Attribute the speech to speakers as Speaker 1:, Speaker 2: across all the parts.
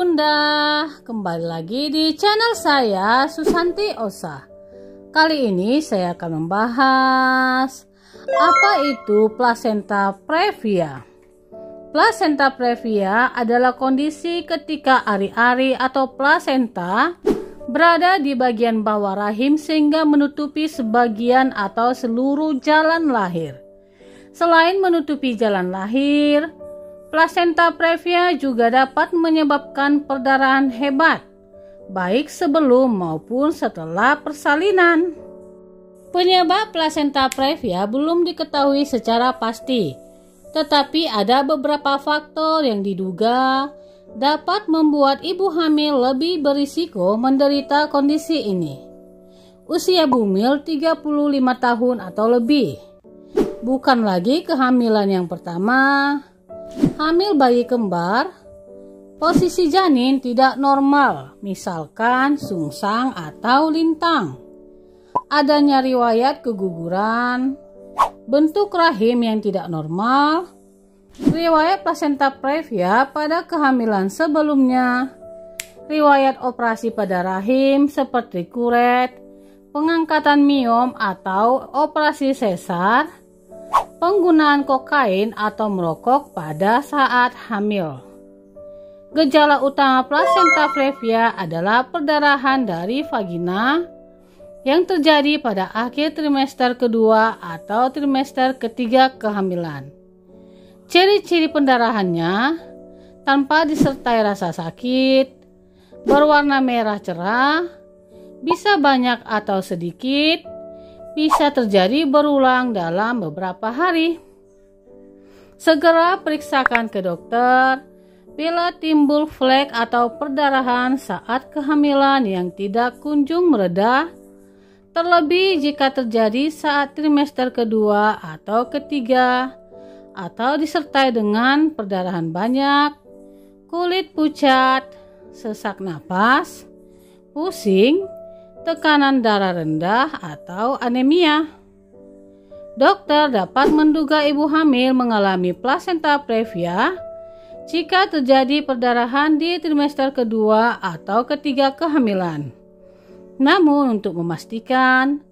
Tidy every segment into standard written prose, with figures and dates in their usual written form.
Speaker 1: Bunda, kembali lagi di channel saya Susanti Osa. Kali ini saya akan membahas apa itu plasenta previa. Plasenta previa adalah kondisi ketika ari-ari atau plasenta berada di bagian bawah rahim sehingga menutupi sebagian atau seluruh jalan lahir. Selain menutupi jalan lahir, plasenta previa juga dapat menyebabkan perdarahan hebat, baik sebelum maupun setelah persalinan. Penyebab plasenta previa belum diketahui secara pasti, tetapi ada beberapa faktor yang diduga dapat membuat ibu hamil lebih berisiko menderita kondisi ini. Usia bumil 35 tahun atau lebih. Bukan lagi kehamilan yang pertama, hamil bayi kembar, posisi janin tidak normal, misalkan sungsang atau lintang, adanya riwayat keguguran, bentuk rahim yang tidak normal, riwayat plasenta previa pada kehamilan sebelumnya, riwayat operasi pada rahim seperti kuret, pengangkatan miom atau operasi sesar, penggunaan kokain atau merokok pada saat hamil. Gejala utama plasenta previa adalah perdarahan dari vagina yang terjadi pada akhir trimester kedua atau trimester ketiga kehamilan. Ciri-ciri pendarahannya tanpa disertai rasa sakit, berwarna merah cerah, bisa banyak atau sedikit, bisa terjadi berulang dalam beberapa hari. Segera periksakan ke dokter bila timbul flek atau perdarahan saat kehamilan yang tidak kunjung mereda, terlebih jika terjadi saat trimester kedua atau ketiga, atau disertai dengan perdarahan banyak, kulit pucat, sesak napas, pusing, tekanan darah rendah atau anemia. Dokter dapat menduga ibu hamil mengalami plasenta previa jika terjadi perdarahan di trimester kedua atau ketiga kehamilan. Namun untuk memastikan,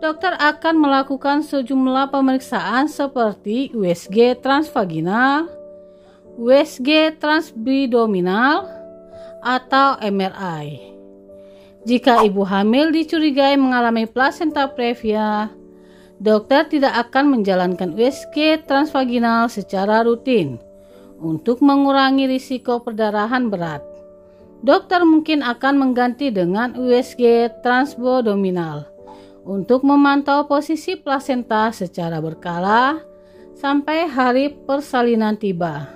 Speaker 1: dokter akan melakukan sejumlah pemeriksaan seperti USG transvaginal, USG transabdominal, atau MRI. Jika ibu hamil dicurigai mengalami plasenta previa, dokter tidak akan menjalankan USG transvaginal secara rutin untuk mengurangi risiko perdarahan berat. Dokter mungkin akan mengganti dengan USG transabdominal untuk memantau posisi plasenta secara berkala sampai hari persalinan tiba.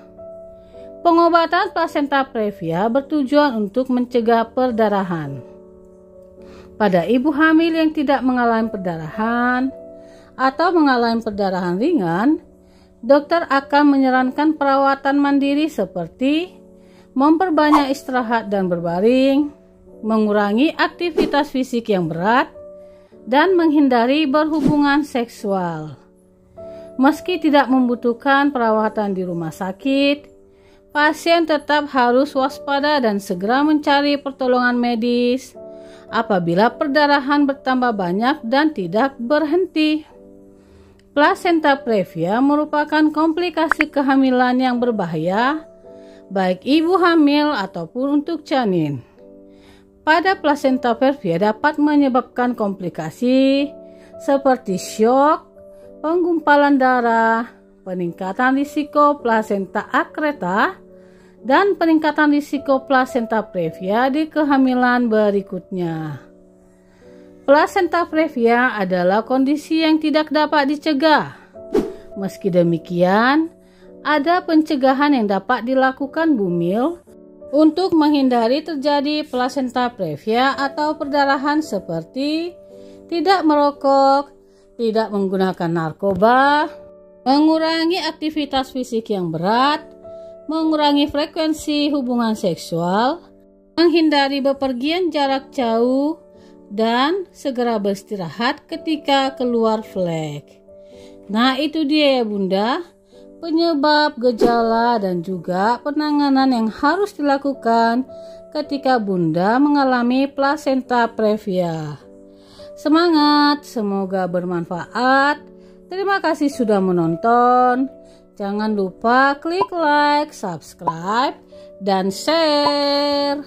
Speaker 1: Pengobatan plasenta previa bertujuan untuk mencegah perdarahan. Pada ibu hamil yang tidak mengalami perdarahan atau mengalami perdarahan ringan, dokter akan menyarankan perawatan mandiri seperti memperbanyak istirahat dan berbaring, mengurangi aktivitas fisik yang berat, dan menghindari berhubungan seksual. Meski tidak membutuhkan perawatan di rumah sakit, pasien tetap harus waspada dan segera mencari pertolongan medis apabila perdarahan bertambah banyak dan tidak berhenti. Plasenta previa merupakan komplikasi kehamilan yang berbahaya, baik ibu hamil ataupun untuk janin. Pada plasenta previa dapat menyebabkan komplikasi seperti syok, penggumpalan darah, peningkatan risiko plasenta akreta, dan peningkatan risiko plasenta previa di kehamilan berikutnya. Plasenta previa adalah kondisi yang tidak dapat dicegah. Meski demikian, ada pencegahan yang dapat dilakukan bumil untuk menghindari terjadi plasenta previa atau perdarahan seperti tidak merokok, tidak menggunakan narkoba, mengurangi aktivitas fisik yang berat, mengurangi frekuensi hubungan seksual, menghindari bepergian jarak jauh, dan segera beristirahat ketika keluar flek. Nah, itu dia ya Bunda, penyebab, gejala, dan juga penanganan yang harus dilakukan ketika Bunda mengalami plasenta previa. Semangat, semoga bermanfaat. Terima kasih sudah menonton. Jangan lupa klik like, subscribe, dan share.